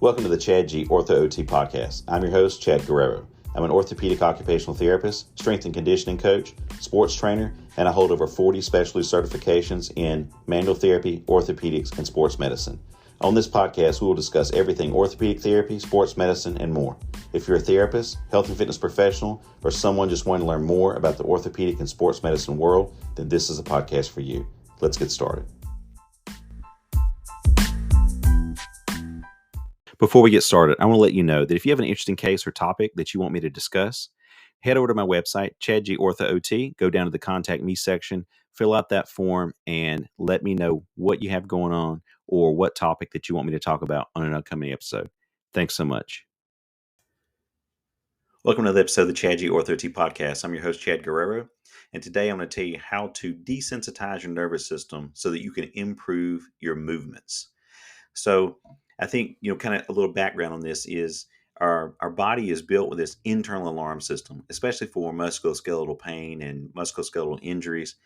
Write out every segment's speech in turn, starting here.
Welcome to the Chad G Ortho OT podcast. I'm your host, Chad Guerrero. I'm an orthopedic occupational therapist, strength and conditioning coach, sports trainer, and I hold over 40 specialty certifications in manual therapy, orthopedics, and sports medicine. On this podcast, we will discuss everything orthopedic therapy, sports medicine, and more. If you're a therapist, health and fitness professional, or someone just wanting to learn more about the orthopedic and sports medicine world, then this is a podcast for you. Let's get started. Before we get started, I want to let you know that if you have an interesting case or topic that you want me to discuss, head over to my website, Chad G Ortho OT, go down to the Contact Me section, fill out that form, and let me know what you have going on or what topic that you want me to talk about on an upcoming episode. Thanks so much. Welcome to the episode of the Chad G Ortho OT podcast. I'm your host, Chad Guerrero, and today I'm going to tell you how to desensitize your nervous system so that you can improve your movements. So I think, kind of a little background on this is our body is built with this internal alarm system, especially for musculoskeletal pain and musculoskeletal injuries.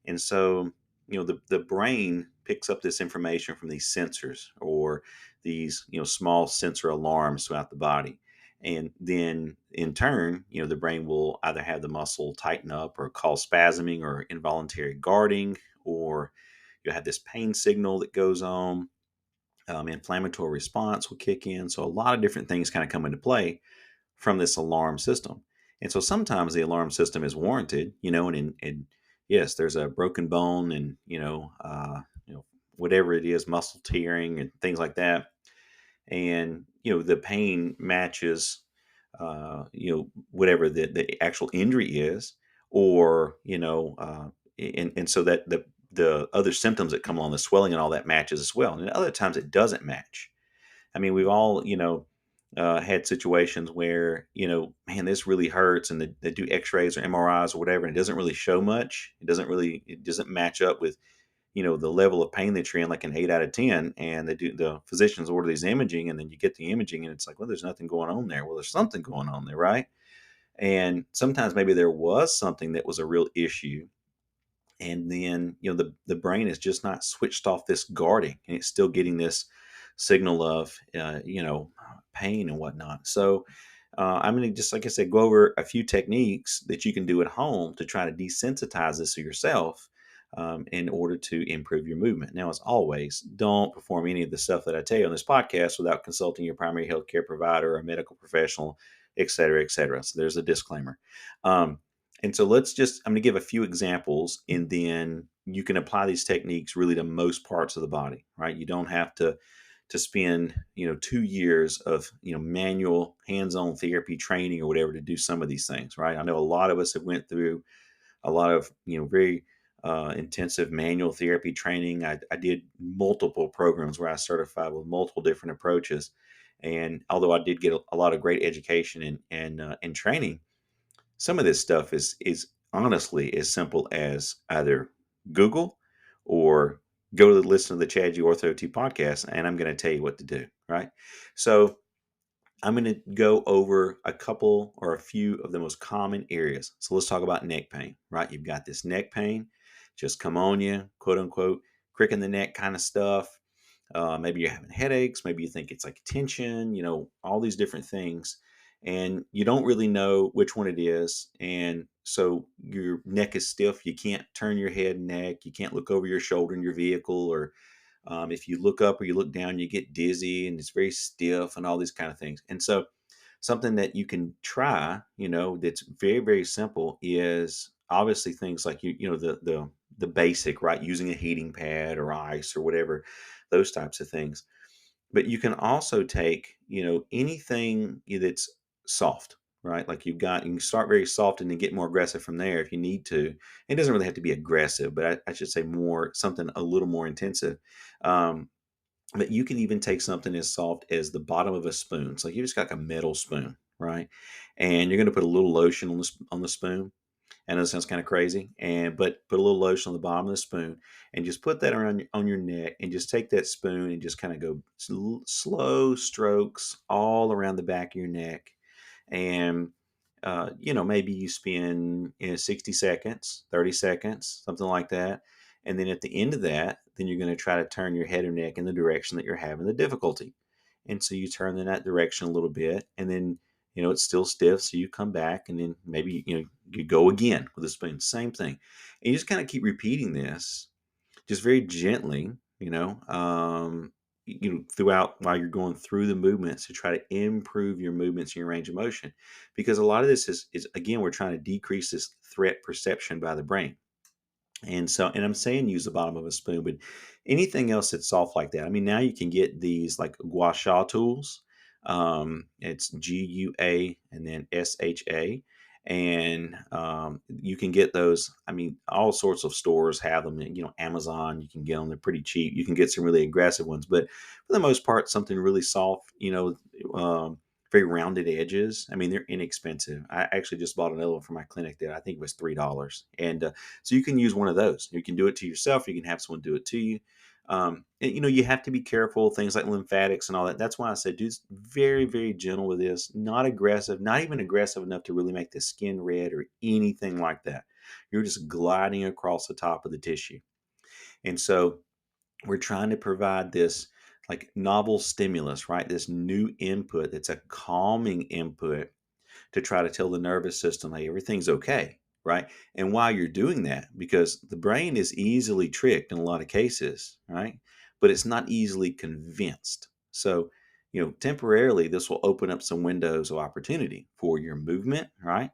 And so, the brain picks up this information from these sensors or these, small sensor alarms throughout the body. And then in turn, the brain will either have the muscle tighten up or cause spasming or involuntary guarding, or you'll have this pain signal that goes on. Inflammatory response will kick in. So a lot of different things kind of come into play from this alarm system. And so sometimes the alarm system is warranted, and yes, there's a broken bone and, whatever it is, muscle tearing and things like that. And, the pain matches, whatever the actual injury is, or, and so that the other symptoms that come along, the swelling and all that matches as well. And other times it doesn't match. I mean, we've all, had situations where, man, this really hurts, and they do x-rays or MRIs or whatever, and it doesn't really show much. It doesn't match up with, the level of pain that you're in, like an 8 out of 10. And the physicians order these imaging, and then you get the imaging and it's like, well, there's nothing going on there. Well, there's something going on there, right? And sometimes maybe there was something that was a real issue. And then, the brain is just not switched off this guarding, and it's still getting this signal of, pain and whatnot. So I'm going to just, like I said, go over a few techniques that you can do at home to try to desensitize this to yourself in order to improve your movement. Now, as always, don't perform any of the stuff that I tell you on this podcast without consulting your primary healthcare provider or a medical professional, et cetera, et cetera. So there's a disclaimer. And so I'm going to give a few examples, and then you can apply these techniques really to most parts of the body, right? You don't have to spend, 2 years of, manual hands-on therapy training or whatever to do some of these things, right? I know a lot of us have went through a lot of, very intensive manual therapy training. I did multiple programs where I certified with multiple different approaches. And although I did get a lot of great education and training, some of this stuff is honestly as simple as either Google or go to listen to the Chad G Ortho OT podcast, and I'm going to tell you what to do, right? So I'm going to go over a couple or a few of the most common areas. So let's talk about neck pain, right? You've got this neck pain, just come on you, quote unquote, crick in the neck kind of stuff. Maybe you're having headaches. Maybe you think it's like tension, all these different things. And you don't really know which one it is. And so your neck is stiff. You can't turn your head and neck. You can't look over your shoulder in your vehicle, or if you look up or you look down, you get dizzy and it's very stiff and all these kind of things. And so something that you can try, that's very, very simple is obviously things like, the basic, right? Using a heating pad or ice or whatever, those types of things. But you can also take, anything that's soft, right? Like you can start very soft and then get more aggressive from there if you need to. It doesn't really have to be aggressive, but I should say something a little more intensive. But you can even take something as soft as the bottom of a spoon. So you just got like a metal spoon, right? And you're going to put a little lotion on the spoon. I know it sounds kind of crazy, but put a little lotion on the bottom of the spoon and just put that around on your neck, and just take that spoon and just kind of go slow strokes all around the back of your neck. And, maybe you spend 60 seconds, 30 seconds, something like that. And then at the end of that, then you're going to try to turn your head or neck in the direction that you're having the difficulty. And so you turn in that direction a little bit, and then, it's still stiff. So you come back, and then maybe, you go again with the spoon, same thing. And you just kind of keep repeating this just very gently, throughout while you're going through the movements to try to improve your movements and your range of motion. Because a lot of this is again, we're trying to decrease this threat perception by the brain. And I'm saying use the bottom of a spoon, but anything else that's soft like that. I mean, now you can get these like gua sha tools. It's GUA and then SHA. And you can get those. I mean, all sorts of stores have them. Amazon, you can get them. They're pretty cheap. You can get some really aggressive ones, but for the most part, something really soft, very rounded edges. I mean, they're inexpensive. I actually just bought another one for my clinic that I think was $3. And so you can use one of those. You can do it to yourself. You can have someone do it to you. And, you have to be careful, things like lymphatics and all that. That's why I said, do very, very gentle with this, not aggressive, not even aggressive enough to really make the skin red or anything like that. You're just gliding across the top of the tissue. And so we're trying to provide this like novel stimulus, right? This new input that's a calming input to try to tell the nervous system, hey, everything's okay, right? And while you're doing that, because the brain is easily tricked in a lot of cases, right? But it's not easily convinced. So, temporarily, this will open up some windows of opportunity for your movement, right?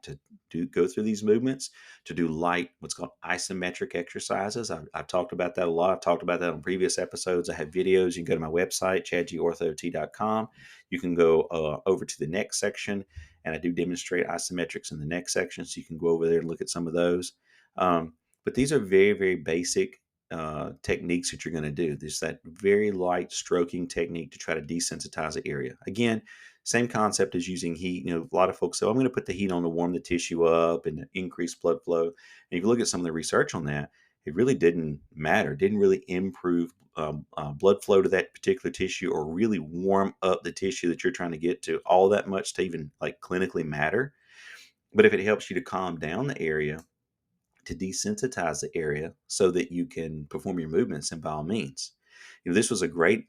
To go through these movements, to do light, what's called isometric exercises. I've talked about that a lot. I've talked about that on previous episodes. I have videos. You can go to my website, chadgorthot.com. You can go over to the next section, and I do demonstrate isometrics in the next section, so you can go over there and look at some of those. But these are very, very basic techniques that you're going to do. There's that very light stroking technique to try to desensitize the area. Again, same concept as using heat. A lot of folks say, I'm going to put the heat on to warm the tissue up and increase blood flow. And if you look at some of the research on that, it really didn't matter. It didn't really improve blood flow to that particular tissue or really warm up the tissue that you're trying to get to all that much to even like clinically matter. But if it helps you to calm down the area, to desensitize the area so that you can perform your movements, and by all means. This was a great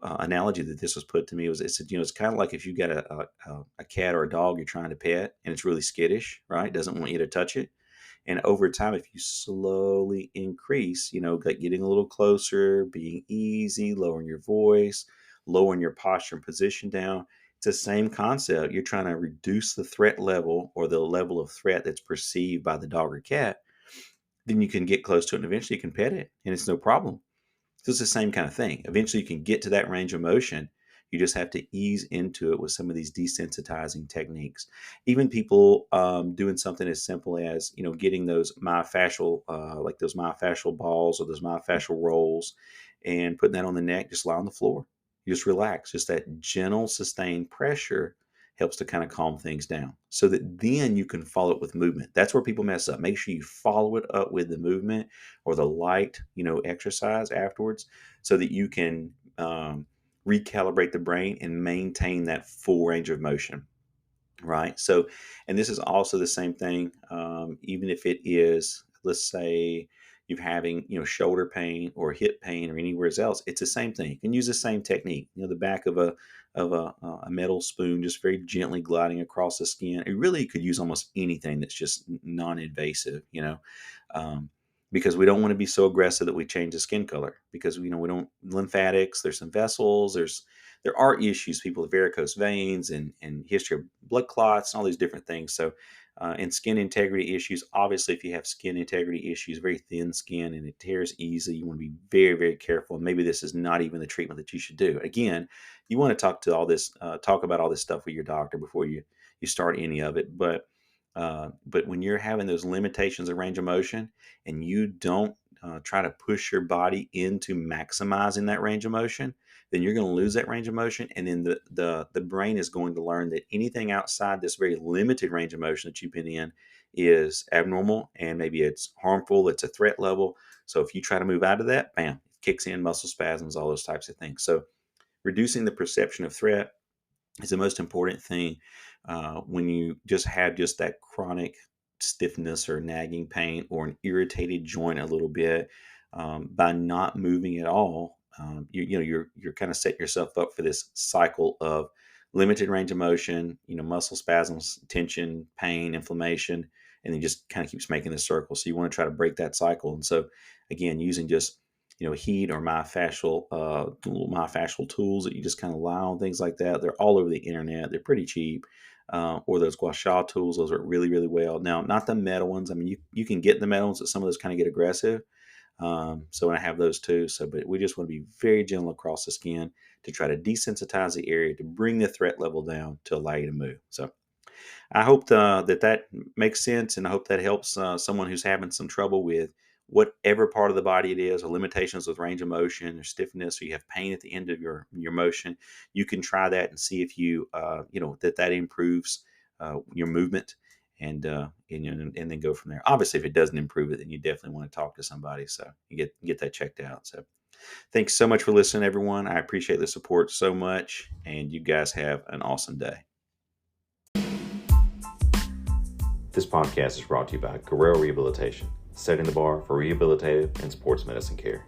analogy that this was put to me. It said, it's kind of like if you got a cat or a dog you're trying to pet and it's really skittish, right? Doesn't want you to touch it. And over time, if you slowly increase, like getting a little closer, being easy, lowering your voice, lowering your posture and position down, it's the same concept. You're trying to reduce the threat level or the level of threat that's perceived by the dog or cat. Then you can get close to it and eventually you can pet it and it's no problem. So it's the same kind of thing. Eventually you can get to that range of motion. You just have to ease into it with some of these desensitizing techniques. Even people doing something as simple as, getting those myofascial, like those myofascial balls or those myofascial rolls and putting that on the neck, just lie on the floor. You just relax. Just that gentle, sustained pressure helps to kind of calm things down so that then you can follow it with movement. That's where people mess up. Make sure you follow it up with the movement or the light, exercise afterwards so that you can recalibrate the brain and maintain that full range of motion. Right. So, and this is also the same thing. Even if it is, let's say, you're having, shoulder pain or hip pain or anywhere else, it's the same thing. You can use the same technique. The back of a metal spoon, just very gently gliding across the skin. It really could use almost anything that's just non-invasive. Because we don't want to be so aggressive that we change the skin color. Because we don't lymphatics. There's some vessels. There are issues, people with varicose veins and history of blood clots and all these different things. So, and skin integrity issues, obviously, if you have skin integrity issues, very thin skin and it tears easily, you want to be very, very careful. And maybe this is not even the treatment that you should do. Again, you want to talk about all this stuff with your doctor before you start any of it. But when you're having those limitations of range of motion and you don't try to push your body into maximizing that range of motion, then you're going to lose that range of motion. And then the brain is going to learn that anything outside this very limited range of motion that you've been in is abnormal and maybe it's harmful, it's a threat level. So if you try to move out of that, bam, it kicks in muscle spasms, all those types of things. So reducing the perception of threat is the most important thing when you just have just that chronic stiffness or nagging pain or an irritated joint a little bit by not moving at all. you're kind of setting yourself up for this cycle of limited range of motion, muscle spasms, tension, pain, inflammation, and then just kind of keeps making this circle. So you want to try to break that cycle. And so again, using just heat or little myofascial tools that you just kind of lie on, things like that. They're all over the internet. They're pretty cheap. Or those gua sha tools, those work really, really well. Now, not the metal ones. I mean, you can get the metal ones, but some of those kind of get aggressive. So I have those too. But we just want to be very gentle across the skin to try to desensitize the area to bring the threat level down to allow you to move. So I hope that makes sense, and I hope that helps someone who's having some trouble with whatever part of the body it is, or limitations with range of motion, or stiffness, or you have pain at the end of your motion. You can try that and see if that improves your movement, and then go from there. Obviously, if it doesn't improve it, then you definitely want to talk to somebody so you get that checked out. So thanks so much for listening, everyone. I appreciate the support so much, and you guys have an awesome day. This podcast is brought to you by Guerrero Rehabilitation, setting the bar for rehabilitative and sports medicine care.